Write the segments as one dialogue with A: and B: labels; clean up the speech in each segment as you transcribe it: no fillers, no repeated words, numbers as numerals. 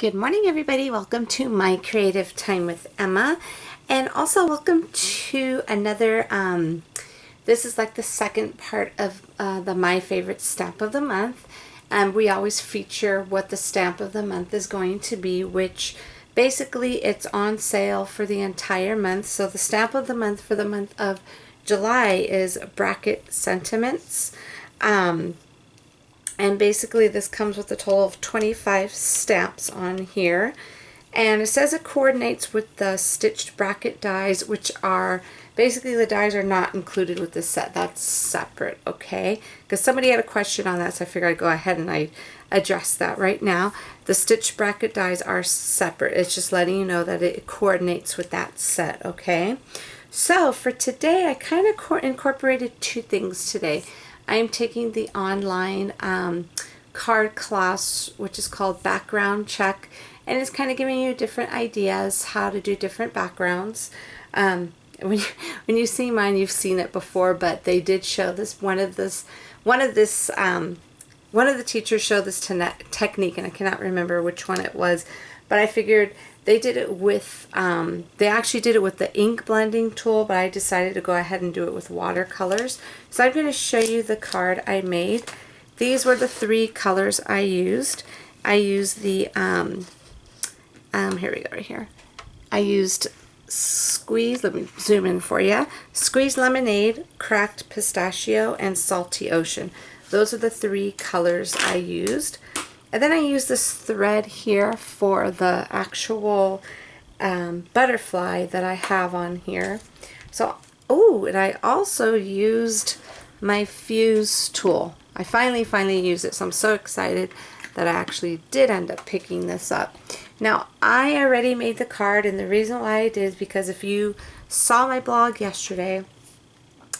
A: Good morning, everybody. Welcome to My Creative Time with Emma, and also welcome to another this is like the second part of the My Favorite Stamp of the Month. We always feature what the stamp of the month is going to be, which basically it's on sale for the entire month. So the stamp of the month for the month of July is Bracket Sentiments. And basically this comes with a total of 25 stamps on here. And it says it coordinates with the stitched bracket dies, which are, basically the dies are not included with this set. That's separate, okay? Because somebody had a question on that, so I figured I'd go ahead and I'd address that right now. The stitched bracket dies are separate. It's just letting you know that it coordinates with that set, okay? So for today, I kind of incorporated two things today. I am taking the online card class, which is called Background Check, and it's kind of giving you different ideas how to do different backgrounds. When you see mine, you've seen it before, but they did show this. One of the teachers showed this technique, and I cannot remember which one it was, but I figured they did it with, they actually did it with the ink blending tool, but I decided to go ahead and do it with watercolors. So I'm going to show you the card I made. These were the three colors I used. I used the, here we go, right here. I used Squeeze, let me zoom in for you. Squeeze Lemonade, Cracked Pistachio, and Salty Ocean. Those are the three colors I used. And then I use this thread here for the actual butterfly that I have on here. So, oh, and I also used my fuse tool. I finally used it, so I'm so excited that I actually did end up picking this up. Now, I already made the card, and the reason why I did is because if you saw my blog yesterday,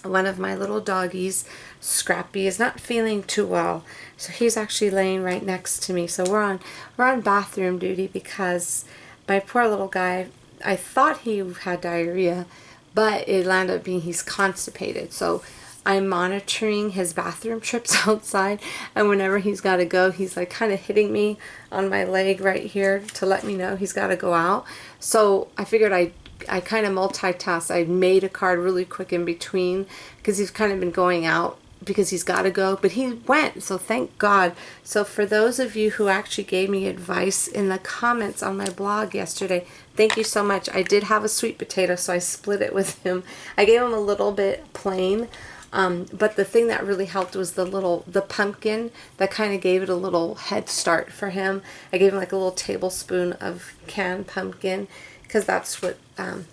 A: one of my little doggies, Scrappy, is not feeling too well, so he's actually laying right next to me. So we're on bathroom duty because my poor little guy, I thought he had diarrhea, but it landed up being he's constipated. So I'm monitoring his bathroom trips outside, and whenever he's got to go, he's like kind of hitting me on my leg right here to let me know he's got to go out. So I figured I kind of multitasked. I made a card really quick in between because he's kind of been going out because he's got to go, but he went, so thank God. So for those of you who actually gave me advice in the comments on my blog yesterday, thank you so much. I did have a sweet potato, so I split it with him. I gave him a little bit plain, but the thing that really helped was the pumpkin that kind of gave it a little head start for him. I gave him like a little tablespoon of canned pumpkin because that's what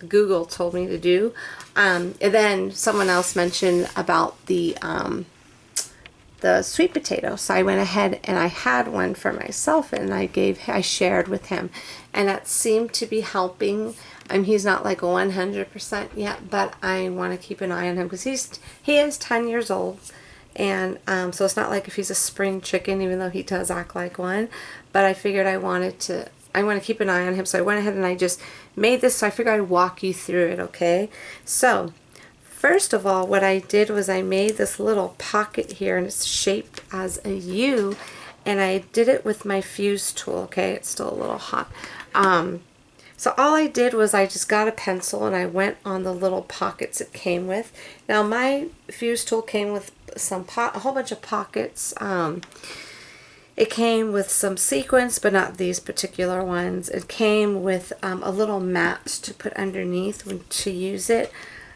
A: Google told me to do. And then someone else mentioned about the sweet potato, so I went ahead and I had one for myself, and I shared with him, and that seemed to be helping. He's not like 100% yet, but I want to keep an eye on him because he is 10 years old, and so it's not like if he's a spring chicken, even though he does act like one. But I figured I want to keep an eye on him, so I went ahead and I just made this, so I figured I'd walk you through it, okay? So first of all, what I did was I made this little pocket here, and it's shaped as a U, and I did it with my fuse tool, okay? It's still a little hot. So all I did was I just got a pencil and I went on the little pockets it came with. Now my fuse tool came with a whole bunch of pockets. It came with some sequins, but not these particular ones. It came with a little mat to put underneath to use it.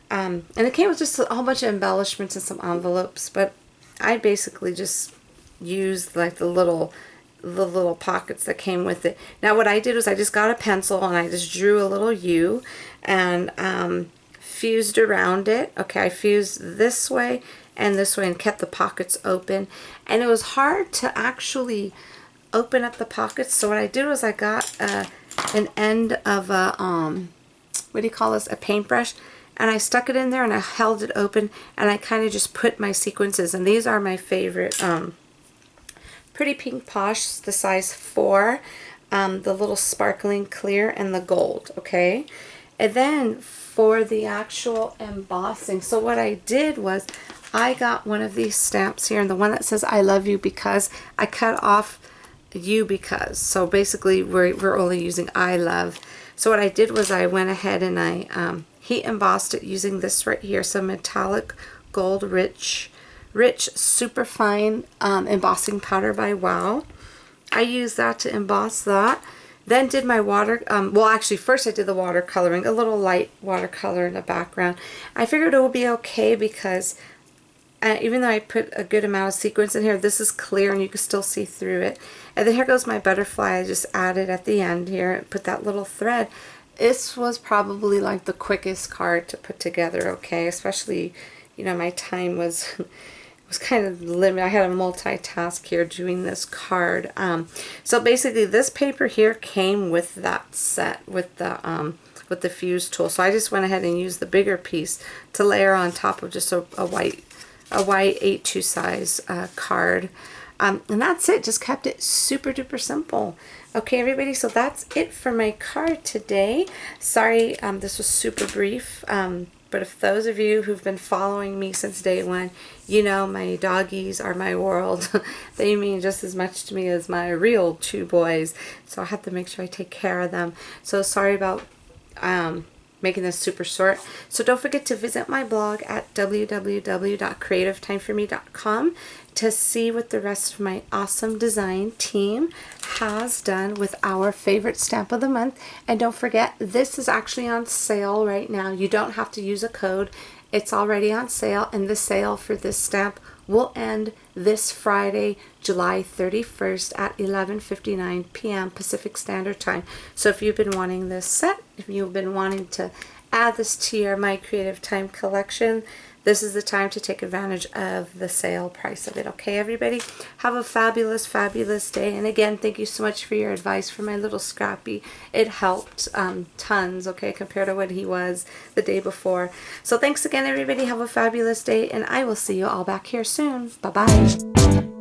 A: And it came with just a whole bunch of embellishments and some envelopes, but I basically just used like the little pockets that came with it. Now what I did was I just got a pencil and I just drew a little U and fused around it. Okay, I fused this way and this way and kept the pockets open, and it was hard to actually open up the pockets. So what I did was I got an end of a what do you call this, a paintbrush, and I stuck it in there and I held it open, and I kind of just put my sequences, and these are my favorite Pretty Pink Posh, the size 4, the little sparkling clear, and the gold, okay? And then for the actual embossing, so what I did was I got one of these stamps here, and the one that says I love you because I cut off you because. So basically we're only using I love. So what I did was I went ahead and I heat embossed it using this right here, some metallic gold rich super fine embossing powder by Wow. I used that to emboss that. Then did my water, well actually first I did the watercoloring, a little light watercolor in the background. I figured it would be okay because even though I put a good amount of sequins in here, this is clear and you can still see through it. And then here goes my butterfly. I just added at the end here, put that little thread. This was probably like the quickest card to put together, okay? Especially, you know, my time was was kind of limited. I had a multitask here doing this card. So basically this paper here came with that set with the fuse tool. So I just went ahead and used the bigger piece to layer on top of just a white 8-2 size card. And that's it. Just kept it super duper simple. Okay, everybody, so that's it for my card today. Sorry, this was super brief. But if those of you who've been following me since day one, you know my doggies are my world. They mean just as much to me as my real 2 boys. So I have to make sure I take care of them. So sorry about making this super short. So don't forget to visit my blog at www.creativetimeforme.com to see what the rest of my awesome design team has done with our favorite stamp of the month. And don't forget, this is actually on sale right now. You don't have to use a code. It's already on sale, and the sale for this stamp will end this Friday, July 31st at 11:59 p.m. Pacific Standard Time. So if you've been wanting this set, if you've been wanting to add this to your My Creative Time collection, this is the time to take advantage of the sale price of it. Okay, everybody? Have a fabulous, fabulous day. And again, thank you so much for your advice for my little Scrappy. It helped tons, okay, compared to what he was the day before. So thanks again, everybody. Have a fabulous day, and I will see you all back here soon. Bye-bye.